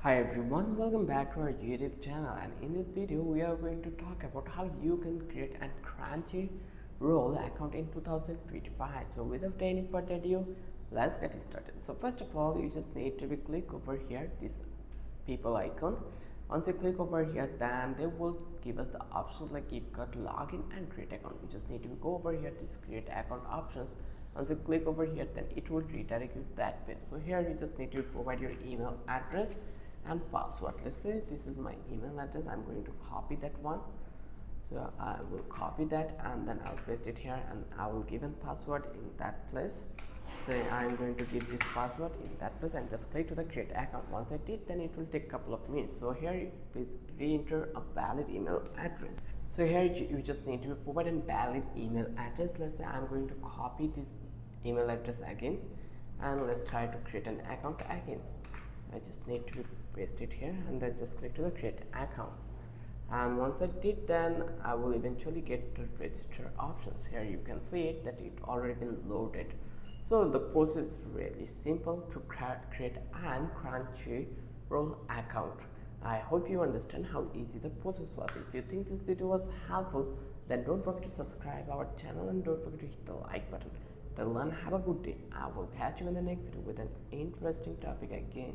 Hi everyone, welcome back to our YouTube channel, and in this video we are going to talk about how you can create a Crunchyroll account in 2025. So without any further ado, let's get started. So first of all, you just need to click over here this people icon. Once you click over here, then they will give us the options like you've got login and create account. You just need to go over here to create account options. Once you click over here, then it will redirect you to that page. So here you just need to provide your email address and password. Let's say this is my email address. I'm going to copy that one. So I will copy that and then I'll paste it here, and I will give a password in that place. Say I'm going to give this password in that place and just click to the create account. Once I did, then it will take a couple of minutes. So here please re-enter a valid email address. So here you just need to provide a valid email address. Let's say I'm going to copy this email address again, and let's try to create an account again. I just need to paste it here and then just click to the create account. And once I did, then I will eventually get the register options. Here you can see it that it already been loaded. So the process is really simple to create an Crunchyroll account. I hope you understand how easy the process was. If you think this video was helpful, then don't forget to subscribe our channel and don't forget to hit the like button. Till then, have a good day. I will catch you in the next video with an interesting topic again.